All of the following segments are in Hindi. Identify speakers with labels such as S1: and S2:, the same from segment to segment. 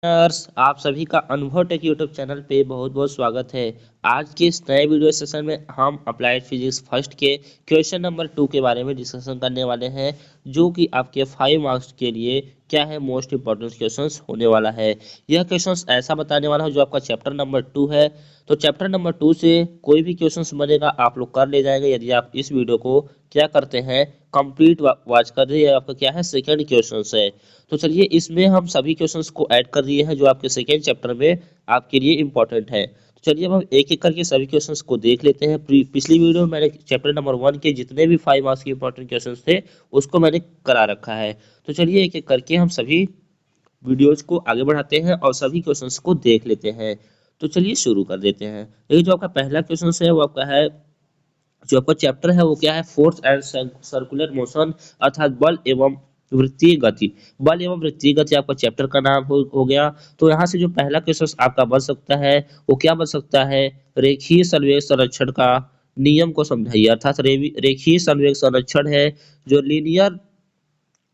S1: आप सभी का अनुभव टेक यूट्यूब चैनल पे बहुत बहुत स्वागत है। आज के इस नए वीडियो सेशन में हम अप्लाइड फिजिक्स फर्स्ट के क्वेश्चन नंबर 2 के बारे में डिस्कशन करने वाले हैं, जो कि आपके 5 मार्क्स के लिए क्या है मोस्ट इंपॉर्टेंट क्वेश्चंस होने वाला है। यह क्वेश्चंस ऐसा बताने वाला है जो आपका चैप्टर नंबर 2 है। तो चैप्टर नंबर 2 से कोई भी क्वेश्चंस बनेगा आप लोग कर ले जाएंगे यदि आप इस वीडियो को क्या करते हैं कंप्लीट वॉच कर रहे हैं। आपका क्या है सेकंड क्वेश्चंस है। तो चलिए इसमें हम सभी क्वेश्चंस को ऐड कर दिए हैं जो आपके सेकेंड चैप्टर में आपके लिए इंपॉर्टेंट है। तो चलिए अब हम एक एक करके सभी क्वेश्चंस को देख लेते हैं। पिछली वीडियो में मैंने चैप्टर नंबर 1 के जितने भी 5 मार्क्स के इंपॉर्टेंट क्वेश्चंस थे उसको मैंने करा रखा है। तो चलिए एक एक करके हम सभी वीडियोज को आगे बढ़ाते हैं और सभी क्वेश्चंस को देख लेते हैं। तो चलिए शुरू कर देते हैं। ये जो आपका पहला क्वेश्चन है वो आपका है, जो आपका चैप्टर है वो क्या है, फोर्स एंड सर्कुलर मोशन अर्थात बल एवं वृत्तीय गति। बल एवं वृत्तीय गति आपका चैप्टर का नाम हो गया। तो यहाँ से जो पहला क्वेश्चन आपका बन सकता है वो क्या बन सकता है, रेखीय संवेग संरक्षण का नियम को समझाइए। अर्थात रेखीय संवेग संरक्षण है जो लीनियर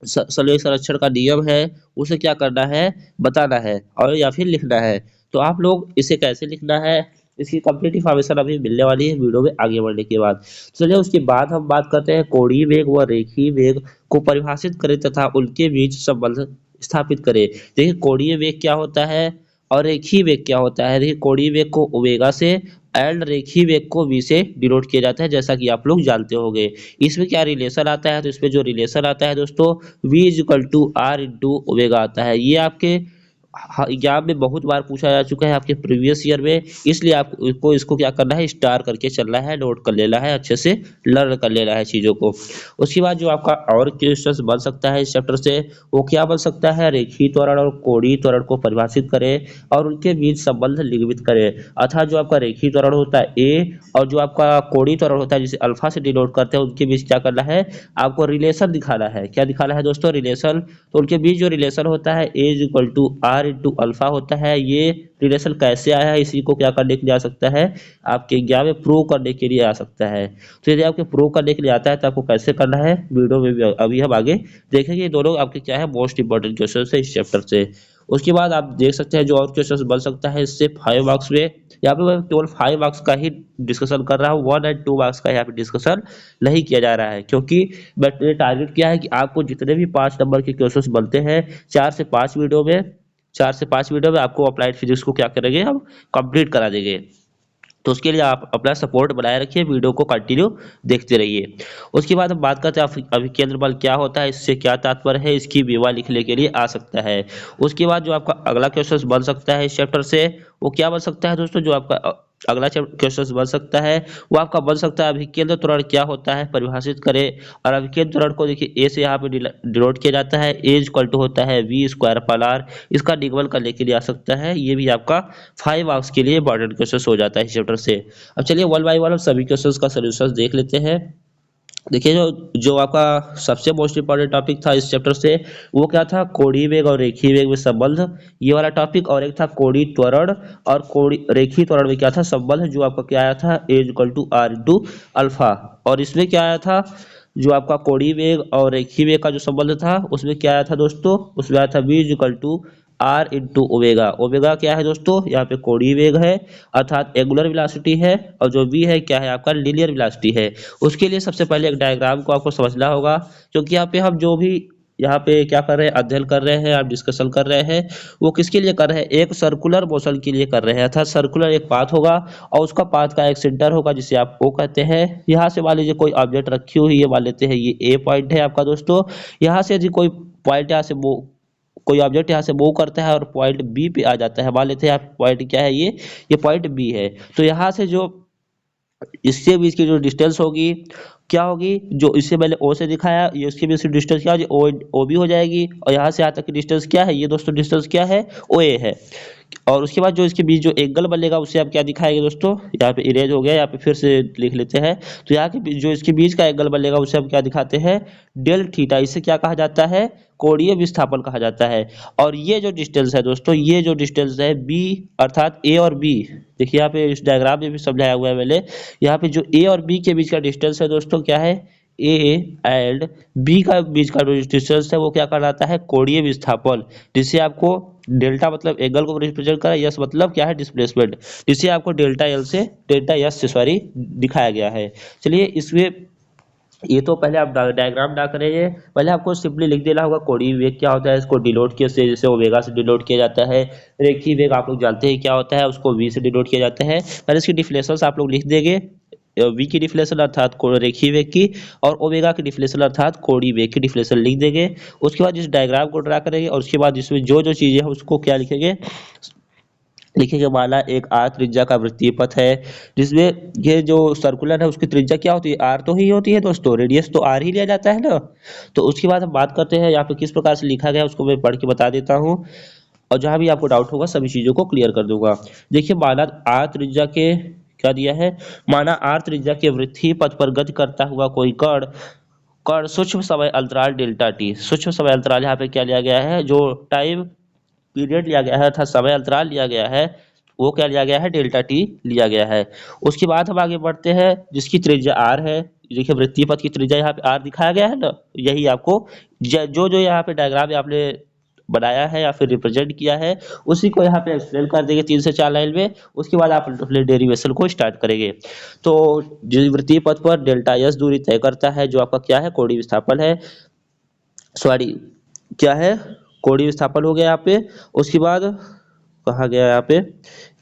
S1: संवेग संरक्षण का नियम है उसे क्या करना है, बताना है और या फिर लिखना है। तो आप लोग इसे कैसे लिखना है इसकी कंप्लीट इंफॉर्मेशन अभी मिलने वाली है वीडियो में आगे बढ़ने के बाद। चलिए उसके बाद हम बात करते हैं कोणीय वेग व रेखीय वेग को परिभाषित करें तथा उनके बीच संबंध स्थापित करें। देखिए कोणीय वेग क्या होता है और रेखीय वेग क्या होता है। देखिए कोणीय वेग को ओमेगा से एंड रेखीय वेग को v से डिनोट किया जाता है, जैसा कि आप लोग जानते होंगे। इसमें क्या रिलेशन आता है, तो इसमें जो रिलेशन आता है दोस्तों v is equal to R into omega आता है। ये आपके एग्जाम में बहुत बार पूछा जा चुका है आपके प्रीवियस ईयर में, इसलिए आपको इसको क्या करना है, स्टार करके चलना है, नोट कर लेना है, अच्छे से लर्न कर लेना है चीज़ों को। उसके बाद जो आपका और क्वेश्चन बन सकता है इस चैप्टर से वो क्या बन सकता है, रेखीय त्वरण और कोणीय त्वरण को परिभाषित करें और उनके बीच संबंध लिखित करें। अर्थात जो आपका रेखीय त्वरण होता है ए और जो आपका कोणीय त्वरण होता है जिसे अल्फा से डिनोट करते हैं उनके बीच क्या करना है, आपको रिलेशन दिखाना है। क्या दिखाना है दोस्तों, रिलेशन। तो उनके बीच जो रिलेशन होता है A is equal to R into alpha होता है। ये रिलेशन कैसे आया है, इसी को क्या करने के लिए आ सकता है, आपके एग्जाम में प्रूव करने के लिए आ सकता है। तो यदि आपके प्रूव करने के लिए आता है तो आपको कैसे करना है वीडियो में भी अभी हम आगे देखेंगे। ये दोनों आपके क्या है मोस्ट इंपॉर्टेंट क्वेश्चन है इस चैप्टर से। उसके बाद आप देख सकते हैं जो और क्वेश्चन बन सकता है इससे 5 मार्क्स में। यहाँ पे मैं केवल 5 मार्क्स का ही डिस्कशन कर रहा हूँ, 1 एंड 2 मार्क्स का यहाँ पे डिस्कशन नहीं किया जा रहा है, क्योंकि मैंने टारगेट किया है कि आपको जितने भी 5 नंबर के क्वेश्चंस बनते हैं 4 से 5 वीडियो में आपको अप्लाइड फिजिक्स को क्या करेंगे, हम कंप्लीट करा देंगे। तो उसके लिए आप अपना सपोर्ट बनाए रखिए, वीडियो को कंटिन्यू देखते रहिए। उसके बाद हम बात करते हैं अभिकेंद्र बल क्या होता है, इससे क्या तात्पर्य है, इसकी विवा लिखने के लिए आ सकता है। उसके बाद जो आपका अगला क्वेश्चन बन सकता है इस चैप्टर से वो क्या बन सकता है दोस्तों, जो आपका अगला क्वेश्चन बन सकता है वो आपका बन सकता है अभिकेंद्र त्वरण क्या होता है, परिभाषित करें। और अभिकेंद्र त्वरण को देखिए ए से यहाँ पे डिनोट किया जाता है, ए इक्वल टू होता है वी स्क्वायर अपान आर। इसका निगमन करने के लिए आ सकता है। ये भी आपका 5 मार्क्स के लिए इंपॉर्टेंट क्वेश्चन हो जाता है इस चैप्टर से। अब चलिए वन बाय वन हम सभी क्वेश्चंस का सॉल्यूशंस देख लेते हैं। देखिए जो जो आपका सबसे मोस्ट इंपॉर्टेंट टॉपिक था इस चैप्टर से वो क्या था, कोणीय वेग और रेखीय वेग में संबंध, ये वाला टॉपिक। और एक था कोणीय त्वरण और कोणीय रेखीय त्वरण में क्या था संबंध, जो आपका क्या आया था A equal to R into alpha. और इसमें क्या आया था, जो आपका कोणीय वेग और रेखीय वेग का जो संबंध था उसमें क्या आया था दोस्तों, उसमें आया था v equal to R into omega. Omega क्या है दोस्तों, यहाँ पे कोणीय वेग है अर्थात एंगुलर वेलोसिटी है, और जो v है क्या है आपका लीनियर वेलोसिटी है। उसके लिए सबसे पहले एक डायग्राम को आपको समझना होगा, क्योंकि यहाँ पे हम जो भी यहाँ पे क्या कर रहे हैं, अध्ययन कर रहे हैं, आप डिस्कशन कर रहे हैं, वो किसके लिए कर रहे हैं, एक सर्कुलर मोशन के लिए कर रहे हैं। अर्थात सर्कुलर एक पाथ होगा और उसका पाथ का एक सेंटर होगा जिसे आप ओ कहते हैं। यहाँ से मान लीजिए कोई ऑब्जेक्ट रखी हुई है, मान लेते हैं ये ए पॉइंट है आपका दोस्तों। यहाँ से यदि कोई पॉइंट यहाँ से वो कोई ऑब्जेक्ट यहाँ से मूव करता है और पॉइंट बी पे आ जाता है, मान लेते हैं आप पॉइंट क्या है, ये पॉइंट बी है। तो यहाँ से जो इसके बीच की जो डिस्टेंस होगी क्या होगी, जो इससे मैंने ओ से दिखाया, ये उसके बीच की डिस्टेंस क्या हो, ओ बी हो जाएगी। और यहाँ से यहाँ तक की डिस्टेंस क्या है, ये दोस्तों डिस्टेंस क्या है, ओ ए है। और उसके बाद जो इसके बीच जो एंगल बनेगा उसे आप क्या दिखाएंगे दोस्तों, यहाँ पे इरेज हो गया, यहाँ पे फिर से लिख लेते हैं। तो यहाँ के जो इसके बीच का एंगल बनेगा उसे हम क्या दिखाते हैं, डेल थीटा। इसे क्या कहा जाता है, कोणीय विस्थापन कहा जाता है। और ये जो डिस्टेंस है दोस्तों, ये जो डिस्टेंस है बी अर्थात ए और बी, देखिए यहाँ पे इस डायग्राम में भी समझाया हुआ है मैंने। यहाँ पे जो ए और बी के बीच का डिस्टेंस है दोस्तों क्या है, ए एंड बी का बीच का जो डिस्टेंस है वो क्या कहलाता है, कोणीय विस्थापन, जिससे आपको डेल्टा मतलब एंगल को रिप्रेजेंट करा, यस मतलब क्या है, डिस्प्लेसमेंट, जिसे आपको डेल्टा यस से सॉरी दिखाया गया है। चलिए इसमें ये तो पहले आप डायग्राम ड्रा करेंगे, पहले आपको सिंपली लिख देना होगा कोणीय वेग क्या होता है, इसको डिनोट किया जैसे ओमेगा से डिनोट किया जाता है। रेखीय वेग आप लोग जानते हैं क्या होता है, उसको वी से डिनोट किया जाता है। पहले इसकी डिफिनेशंस आप लोग लिख देंगे, वी की डिफिनेशन अर्थात रेखीय वेग की, और ओमेगा की डिफिनेशन अर्थात कोणीय वेग की डिफिनेशन लिख देंगे। उसके बाद इस डायग्राम को ड्रा करेंगे और उसके बाद इसमें जो जो चीजें हैं उसको क्या लिखेंगे, लिखेंगे माना एक आर त्रिज्या का वृत्तीय पथ है, जिसमें ये जो सर्कुलर है उसकी त्रिज्या क्या होती है, आर तो ही होती है दोस्तों, रेडियस तो आर ही लिया जाता है ना। तो उसके बाद हम बात करते हैं यहाँ पे किस प्रकार से लिखा गया है, उसको मैं पढ़ के बता देता हूँ, और जहां भी आपको डाउट होगा सभी चीजों को क्लियर कर दूंगा। देखिए माना आर त्रिज्या के क्या दिया है, माना आर त्रिज्या के वृत्तीय पथ पर गति करता हुआ कोई कण कण सूक्ष्म समय अंतराल डेल्टा टी, सूक्ष्म समय अंतराल यहाँ पे क्या लिया गया है, जो टाइम पीरियड लिया गया है अर्थात समय अंतराल लिया गया है, वो क्या लिया गया है, डेल्टा टी लिया गया है। उसके बाद हम आगे बढ़ते हैं, जिसकी त्रिज्या आर है, देखिए वृत्तीय पथ की त्रिज्या यहाँ पे आर दिखाया गया है ना, यही आपको जो जो यहाँ पे डायग्राम में आपने बनाया है या फिर रिप्रेजेंट किया है उसी को यहाँ पे एक्सप्लेन कर देंगे 3 से 4 लाइन में। उसके बाद आप अपने डेरिवेशन को स्टार्ट करेंगे। तो जिस वृत्तीय पथ पर डेल्टा एस दूरी तय करता है, जो आपका क्या है, कोणीय विस्थापन है, सॉरी क्या है, कोणीय विस्थापन हो गया यहाँ पे। उसके बाद कहा गया यहाँ पे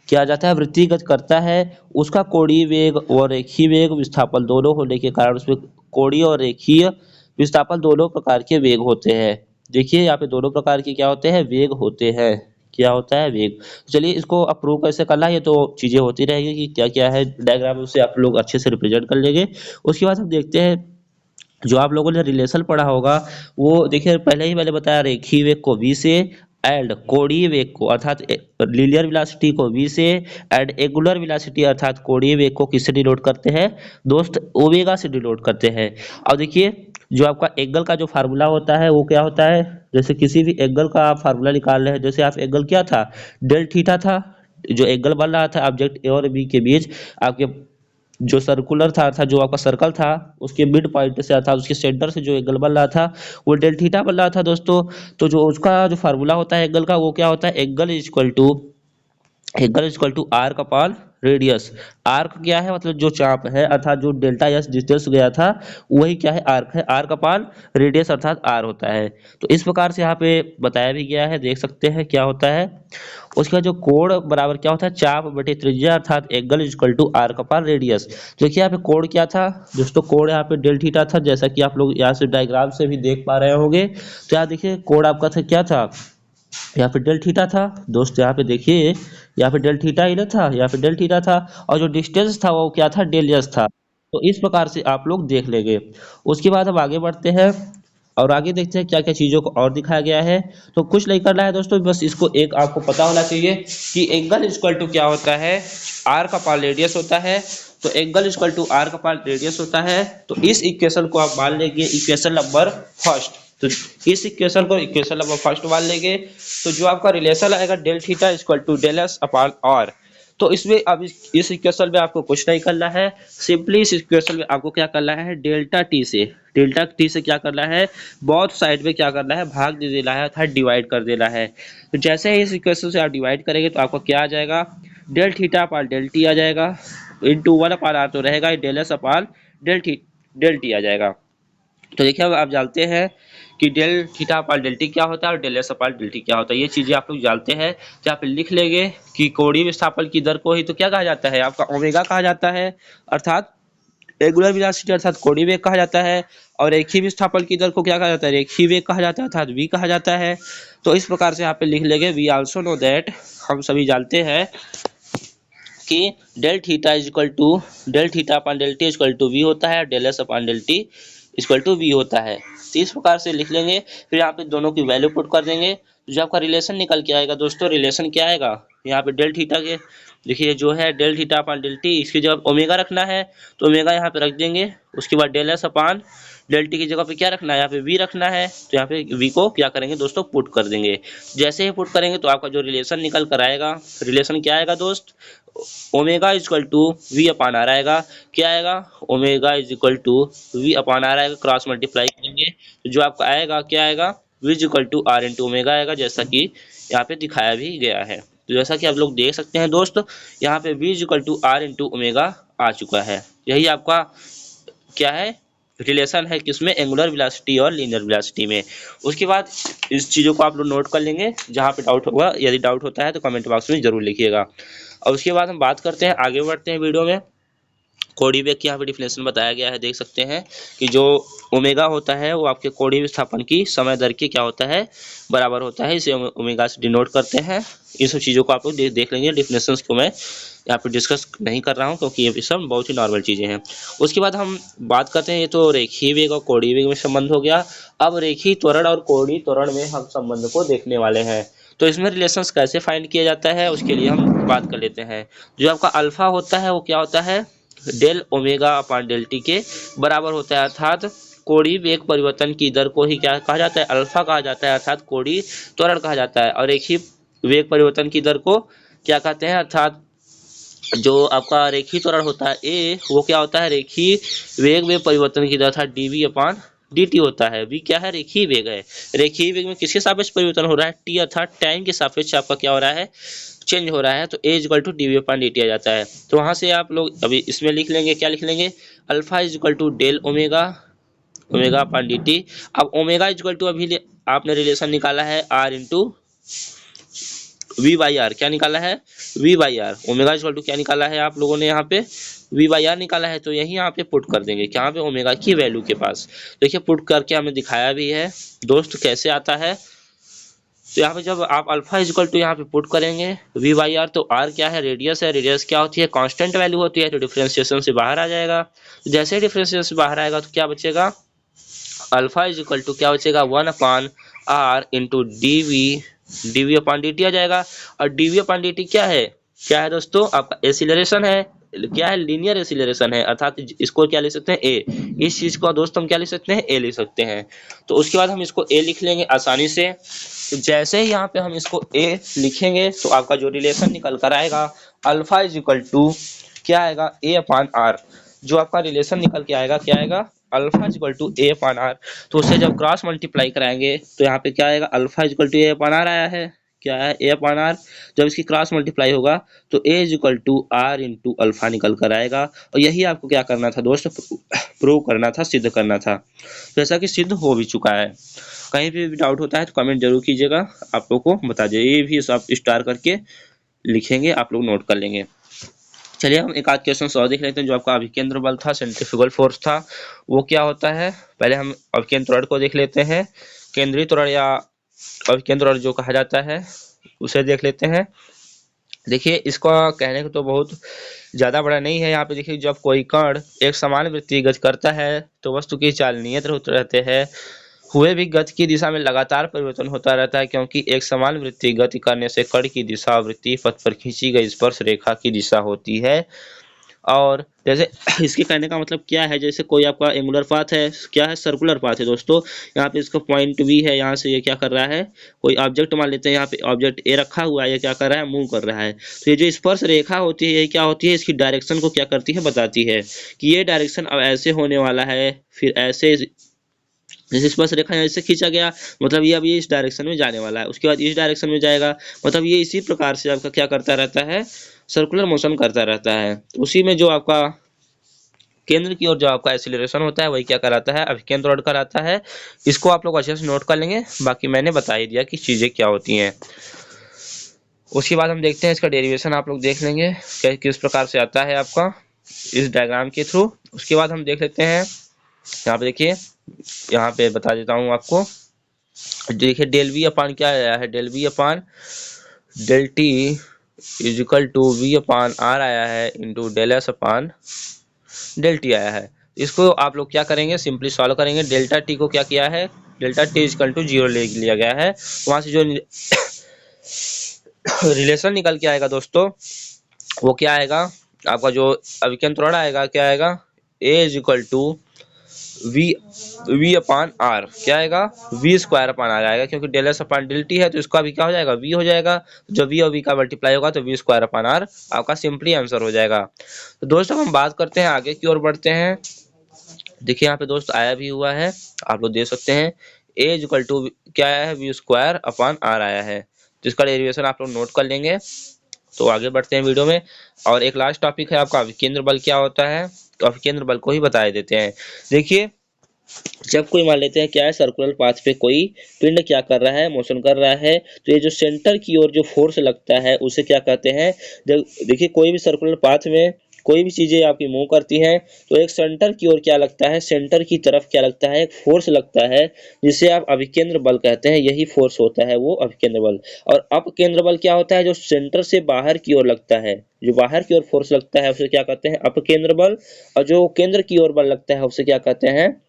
S1: क्या आ जाता है, वृत्तिगत करता है, उसका कोणीय वेग और रेखीय वेग विस्थापन दोनों होने के कारण उसमें कोणीय और रेखीय विस्थापन दोनों प्रकार के वेग होते हैं। देखिए यहाँ पे दोनों प्रकार के क्या होते हैं, वेग होते हैं, क्या होता है, वेग। चलिए इसको अप्रूव कैसे करना है, ये तो चीजें होती रहेगी कि क्या क्या है डायग्राम, उससे आप लोग अच्छे से रिप्रेजेंट कर लेंगे। उसके बाद हम देखते हैं जो आप लोगों ने रिलेशन पढ़ा होगा, वो देखिए पहले ही मैंने बताया, रेखीय वेग को v से एंड कोणीय वेग को अर्थात लीनियर वेलोसिटी को v से एंड एंगुलर वेलोसिटी अर्थात कोणीय वेग को किससे डिनोट करते हैं दोस्त, ओमेगा से डिनोट करते हैं। और देखिए जो आपका एंगल का जो फार्मूला होता है वो क्या होता है, जैसे किसी भी एंगल का आप फार्मूला निकाल रहे हैं, जैसे आप एंगल क्या था, डेल थीटा था, जो एंगल बन रहा था ऑब्जेक्ट ए और बी के बीच, आपके जो सर्कुलर था अर्थात जो आपका सर्कल था उसके मिड पॉइंट से अर्थात उसके सेंटर से जो एंगल बन रहा था वो डेल थीटा बन रहा था दोस्तों। तो जो उसका जो फार्मूला होता है एंगल का वो क्या होता है, angle is equal to arc upon radius. Arc क्या है, मतलब जो चाप है अर्थात जो डेल्टा एस डिस्टेंस गया था वही क्या है, आर्क है, आर्क अपॉन रेडियस अर्थात आर होता है। तो इस प्रकार से यहाँ पे बताया भी गया है, देख सकते हैं क्या होता है। उसका जो कोण बराबर क्या होता है, चाप बटे त्रिज्या अर्थात angle is equal to arc upon radius. देखिए यहाँ पे कोण क्या था दोस्तों, कोण यहाँ पे डेल थीटा था, जैसा कि आप लोग यहाँ से डायग्राम से भी देख पा रहे होंगे। तो यहाँ देखिए कोण आपका था क्या था, यहाँ पे डेल थीटा था दोस्त, यहाँ पे देखिए यहाँ पे डेल थीटा ही ना था, यहाँ पे डेल थीटा था, और जो डिस्टेंस था वो क्या था, डेल एस था। तो इस प्रकार से आप लोग देख लेंगे। उसके बाद हम आगे बढ़ते हैं और आगे देखते हैं क्या क्या चीजों को और दिखाया गया है। तो कुछ नहीं करना है दोस्तों, बस इसको एक आपको पता होना चाहिए कि एंगल इक्वल टू क्या होता है, आर का पार रेडियस होता है। तो एंगल इक्वल टू आर का पार रेडियस होता है। तो इस इक्वेशन को आप मान लेंगे इक्वेशन नंबर फर्स्ट। तो इस इक्वेशन को इक्वेशन नंबर फर्स्ट मान लेंगे। तो जो आपका रिलेशन आएगा del theta equal to del S upon R. तो इसमें अब इस इक्वेशन में आपको कुछ नहीं करना है, सिंपली इस इक्वेशन में आपको क्या करना है, डेल्टा टी से क्या करना है, बोथ साइड में क्या करना है, भाग दे देना है अर्थात डिवाइड कर देना है। तो जैसे ही इस इक्वेशन से आप डिवाइड करेंगे तो आपको क्या आ जाएगा, del theta upon del T आ जाएगा, इंटू 1 अपॉन आर तो रहेगा, del S upon del T आ जाएगा। तो देखिए अब आप जानते हैं कि del theta upon del T क्या होता है और del S upon del T क्या होता है, ये चीजें आप लोग जानते हैं। तो आप लिख लेंगे कि कोणीय विस्थापन की दर को ही तो क्या कहा जाता है, आपका ओमेगा कहा जाता है, अर्थात एंगुलर वेलोसिटी अर्थात कोणीय वेग कहा जाता है। और रेखीय विस्थापन की दर को क्या कहा जाता है, रेखीय वेग कहा जाता है अर्थात वी कहा जाता है। तो इस प्रकार से यहाँ पे लिख लेंगे, वी आल्सो नो दैट, हम सभी जानते हैं कि del theta upon del T equal to V होता है, del S upon del T equal to V होता है। तो इस प्रकार से लिख लेंगे, फिर यहाँ पे दोनों की वैल्यू पुट कर देंगे। तो जो आपका रिलेशन निकल के आएगा दोस्तों, रिलेशन क्या आएगा, यहाँ पे डेल थीटा के देखिए जो है del theta upon del T, इसकी जब ओमेगा रखना है तो ओमेगा यहाँ पे रख देंगे। उसके बाद del S upon del T की जगह पे क्या रखना है, यहाँ पे वी रखना है, तो यहाँ पे वी को क्या करेंगे दोस्तों, पुट कर देंगे। जैसे ही पुट करेंगे तो आपका जो रिलेशन निकल कर आएगा, रिलेशन क्या आएगा दोस्त, omega is equal to V upon R आएगा। क्या आएगा, omega is equal to V upon R आएगा, क्रॉस मल्टीप्लाई करेंगे तो जो आपका आएगा क्या आएगा, V is equal to R into omega आएगा, जैसा कि यहाँ पे दिखाया भी गया है। तो जैसा कि आप लोग देख सकते हैं दोस्त, यहाँ पे v is equal to R into omega आ चुका है। यही आपका क्या है, रिलेशन है किसमें, एंगुलर वेलोसिटी और लीनियर वेलोसिटी में। उसके बाद इस चीज़ों को आप लोग नोट कर लेंगे, जहाँ पे डाउट होगा, यदि डाउट होता है तो कमेंट बॉक्स में जरूर लिखिएगा। और उसके बाद हम बात करते हैं, आगे बढ़ते हैं वीडियो में। कोडी वेग की यहाँ पे डिफिनेशन बताया गया है, देख सकते हैं कि जो ओमेगा होता है वो आपके कोडी विस्थापन की समय दर के क्या होता है, बराबर होता है, इसे ओमेगा से डिनोट करते हैं। इन सब चीज़ों को आप लोग देख लेंगे, डिफिनेशंस को मैं यहाँ पे डिस्कस नहीं कर रहा हूँ क्योंकि ये सब बहुत ही नॉर्मल चीज़ें हैं। उसके बाद हम बात करते हैं, ये तो रेखीय वेग और कोणीय वेग में संबंध हो गया। अब रेखीय त्वरण और कोणीय त्वरण में हम संबंध को देखने वाले हैं। तो इसमें रिलेशंस कैसे फाइंड किया जाता है उसके लिए हम बात कर लेते हैं। जो आपका अल्फा होता है वो क्या होता है, del omega upon del T के बराबर होता है, अर्थात कोणीय वेग परिवर्तन की दर को ही क्या कहा जाता है, अल्फा कहा जाता है, अर्थात कोणीय त्वरण कहा जाता है। और रेखीय वेग परिवर्तन की दर को क्या कहते हैं, अर्थात जो आपका रेखीय त्वरण होता है ए, वो क्या होता है, रेखीय वेग में परिवर्तन की दर था डी अपान डी टी होता है। वी क्या है, रेखीय वेग है। रेखीय वेग में किसके सापेक्ष परिवर्तन हो रहा है, टी, अर्थात टाइम के सापेक्ष आपका क्या हो रहा है, चेंज हो रहा है। तो A equal to D upon D T आ जाता है। तो वहां से आप लोग अभी इसमें लिख लेंगे, क्या लिख लेंगे, alpha is equal to del omega, omega upon D T. अब ओमेगा इज इक्वल टू अभी आपने रिलेशन निकाला है R into V by R, क्या निकाला है, V by R. Omega equal to क्या निकाला है आप लोगों ने, यहाँ पे वी बाई आर निकाला है। तो यही यहाँ पे पुट कर देंगे, क्या पे, ओमेगा की वैल्यू के पास। देखिए पुट करके हमें दिखाया भी है दोस्त कैसे आता है। तो यहाँ पे जब आप अल्फा इक्वल टू यहाँ पे पुट करेंगे वी बाई आर, तो आर क्या है, रेडियस है, रेडियस क्या होती है, कांस्टेंट वैल्यू होती है, तो डिफरेंशिएशन से बाहर आ जाएगा। तो जैसे ही डिफरेंशिएशन से बाहर आएगा तो क्या बचेगा, अल्फा इज इक्वल टू क्या बचेगा, 1 upon R into D V upon D T आ जाएगा। और D V upon D T क्या है दोस्तों, आपका एसिलरेशन है, क्या है, लीनियर एसिलरेशन है, अर्थात इसको क्या लिख सकते हैं, ए। इस चीज को दोस्त हम क्या लिख सकते हैं, ए लिख सकते हैं। तो उसके बाद हम इसको ए लिख लेंगे आसानी से। तो जैसे ही यहाँ पे हम इसको ए लिखेंगे तो आपका जो रिलेशन निकल कर आएगा, अल्फा इज इक्वल टू क्या आएगा, ए अपान आर। जो आपका रिलेशन निकल के आएगा क्या आएगा, alpha equal to A upon R. तो उससे जब क्रॉस मल्टीप्लाई कराएंगे तो यहाँ पे क्या आएगा, alpha equal to A upon R आया है, क्या है, ए अपान आर। जब इसकी क्रॉस मल्टीप्लाई होगा तो A is equal to R into alpha निकल कर आएगा। और यही आपको क्या करना था दोस्तों, प्रूव करना था, सिद्ध करना था। जैसा कि सिद्ध हो भी चुका है। कहीं भी डाउट होता है तो कमेंट जरूर कीजिएगा, आप लोग को बता दीजिए। ये भी सब स्टार करके लिखेंगे, आप लोग नोट कर लेंगे। चलिए हम एक आध क्वेश्चन और देख लेते हैं। जो आपका अभिकेंद्र बल था, सेंट्रीफ्यूगल फोर्स था, वो क्या होता है। पहले हम अभिकेंद्र त्वरण को देख लेते हैं, केंद्रीय त्वरण या अभिकेंद्र त्वरण जो कहा जाता है उसे देख लेते हैं। देखिए इसका कहने को तो बहुत ज़्यादा बड़ा नहीं है। यहाँ पे देखिए, जब कोई कण एक समान वृत्तीय गति करता है तो वस्तु की चाल नियत रहते हैं, हुए भी गति की दिशा में लगातार परिवर्तन होता रहता है, क्योंकि एक समान वृत्तीय गति करने से कण की दिशा वृत्तीय पथ पर खींची गई स्पर्श रेखा की दिशा होती है। और जैसे इसके कहने का मतलब क्या है, जैसे कोई आपका एंगुलर पाथ है, क्या है, सर्कुलर पाथ है दोस्तों। यहाँ पे इसका पॉइंट भी है, यहाँ से ये क्या कर रहा है, कोई ऑब्जेक्ट मान लेते हैं, यहाँ पे ऑब्जेक्ट ए रखा हुआ है, ये क्या कर रहा है, मूव कर रहा है। तो ये जो स्पर्श रेखा होती है ये क्या होती है, इसकी डायरेक्शन को क्या करती है, बताती है कि ये डायरेक्शन अब ऐसे होने वाला है, फिर ऐसे, जैसे स्पर्श रेखा ऐसे खींचा गया मतलब ये अब ये इस डायरेक्शन में जाने वाला है, उसके बाद इस डायरेक्शन में जाएगा, मतलब ये इसी प्रकार से आपका क्या करता रहता है, सर्कुलर मोशन करता रहता है। उसी में जो आपका केंद्र की ओर जो आपका एक्सीलरेशन होता है वही क्या कराता है, अभिकेंद्र त्वरण कराता है। इसको आप लोग अच्छे से नोट कर लेंगे, बाकी मैंने बता ही दिया कि चीजें क्या होती हैं। उसके बाद हम देखते हैं इसका डेरिवेशन, आप लोग देख लेंगे किस प्रकार से आता है आपका इस डायग्राम के थ्रू। उसके बाद हम देख लेते हैं, यहाँ पे देखिए, यहाँ पे बता देता हूँ आपको। देखिए डेल वी अपान क्या आया है, del V upon del T is equal to V upon R आया है into del S upon del T आया है। इसको आप लोग क्या करेंगे, सिंपली सॉल्व करेंगे। डेल्टा टी को क्या किया है, delta T is equal to 0 ले लिया गया है। वहां से जो रिलेशन निकल के आएगा दोस्तों वो क्या आएगा, आपका जो अभिकेंद्र त्वरण आएगा क्या आएगा, A is equal to V V upon R क्या आएगा, वी स्क्वायर अपान आर आएगा, क्योंकि del S upon del T है तो इसका भी क्या हो जाएगा, वी हो जाएगा। जब वी और वी का मल्टीप्लाई होगा तो वी स्क्वायर अपान आर आपका सिंपली आंसर हो जाएगा। तो दोस्तों हम बात करते हैं, आगे की ओर बढ़ते हैं। देखिए यहाँ पे दोस्त आया भी हुआ है, आप लोग देख सकते हैं, ए इक्वल टू क्या आया है, वी स्क्वायर अपान आर आया है, तो इसका डेरिवेशन आप लोग नोट कर लेंगे। तो आगे बढ़ते हैं वीडियो में, और एक लास्ट टॉपिक है आपका अभिकेंद्र बल क्या होता है, तो अभिकेंद्र बल को ही बता देते हैं। देखिए जब कोई मान लेते हैं क्या है, सर्कुलर पाथ पे कोई पिंड क्या कर रहा है, मोशन कर रहा है, तो ये जो सेंटर की ओर जो फोर्स लगता है उसे क्या कहते हैं। जब देखिए कोई भी सर्कुलर पाथ में कोई भी चीजें आपकी मूव करती हैं तो एक सेंटर की ओर क्या लगता है, सेंटर की तरफ क्या लगता है, एक फोर्स लगता है जिसे आप अभिकेंद्र बल कहते हैं। यही फोर्स होता है वो अभिकेंद्र बल। और अपकेंद्र बल क्या होता है, जो सेंटर से बाहर की ओर लगता है, जो बाहर की ओर फोर्स लगता है उसे क्या कहते हैं, अपकेंद्र बल। और जो केंद्र की ओर बल लगता है उसे क्या कहते हैं,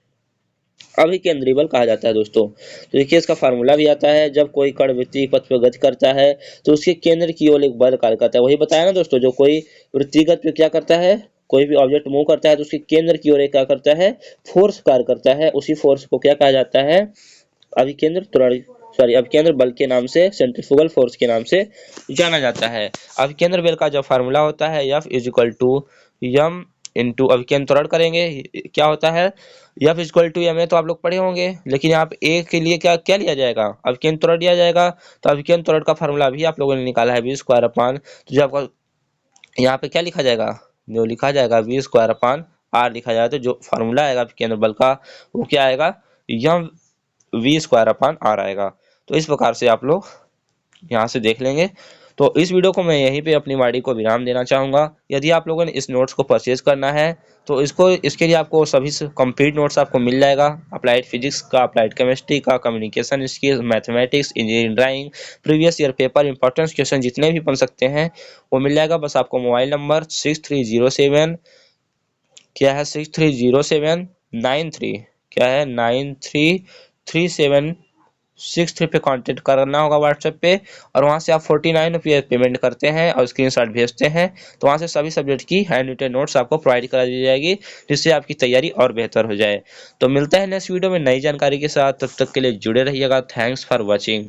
S1: अभिकेंद्रीय बल कहा जाता है दोस्तों। तो देखिए इसका फार्मूला भी आता है, जब कोई कण वृत्तीय पथ पर गति करता है तो उसके केंद्र की ओर एक बल कार्य करता है। वही बताया ना दोस्तों, जो कोई वृत्तीय गति पे क्या करता है, कोई भी ऑब्जेक्ट मूव करता है तो उसके केंद्र की ओर एक क्या करता है, फोर्स कार्य करता है। उसी फोर्स को क्या कहा जाता है, अभिकेंद्र त्वरण अभिकेंद्र बल के नाम से, सेंट्रीफ्यूगल फोर्स के नाम से जाना जाता है। अभिकेंद्र बल का जो फार्मूला होता है F is equal to M into अभिकेंद्र त्वरण करेंगे, क्या होता है F is equal to M है, तो आप लोग पढ़े होंगे, लेकिन यहाँ पे ए के लिए क्या क्या लिया जाएगा, अभिकेंद्र त्वरण लिया जाएगा। तो अभिकेंद्र त्वरण का फार्मूला भी आप लोगों ने निकाला है वी स्क्वायर अपान, तो जो आपका यहाँ पे क्या लिखा जाएगा, जो लिखा जाएगा वी स्क्वायर अपान आर लिखा जाएगा। तो जो फार्मूला आएगा अभिकेंद्र बल का वो क्या आएगा, M V square upon R आएगा। तो इस प्रकार से आप लोग यहाँ से देख लेंगे। तो इस वीडियो को मैं यहीं पे अपनी वाणी को विराम देना चाहूँगा। यदि आप लोगों ने इस नोट्स को परचेज करना है तो इसके लिए आपको सभी कंप्लीट नोट्स आपको मिल जाएगा, अप्लाइड फिजिक्स का, अप्लाइड केमिस्ट्री का, communication skills, mathematics, engineering drawing, previous year paper, importance question जितने भी बन सकते हैं वो मिल जाएगा। बस आपको मोबाइल नंबर 6307 क्या है, 630793 क्या है, 933763 पे कांटेक्ट करना होगा व्हाट्सएप पे, और वहां से आप 49 रुपये पेमेंट करते हैं और स्क्रीनशॉट भेजते हैं, तो वहां से सभी सब्जेक्ट की हैंड रिटेन नोट्स आपको प्रोवाइड करा दी जाएगी, जिससे आपकी तैयारी और बेहतर हो जाए। तो मिलता है नेक्स्ट वीडियो में नई जानकारी के साथ, तब तक के लिए जुड़े रहिएगा। Thanks for watching.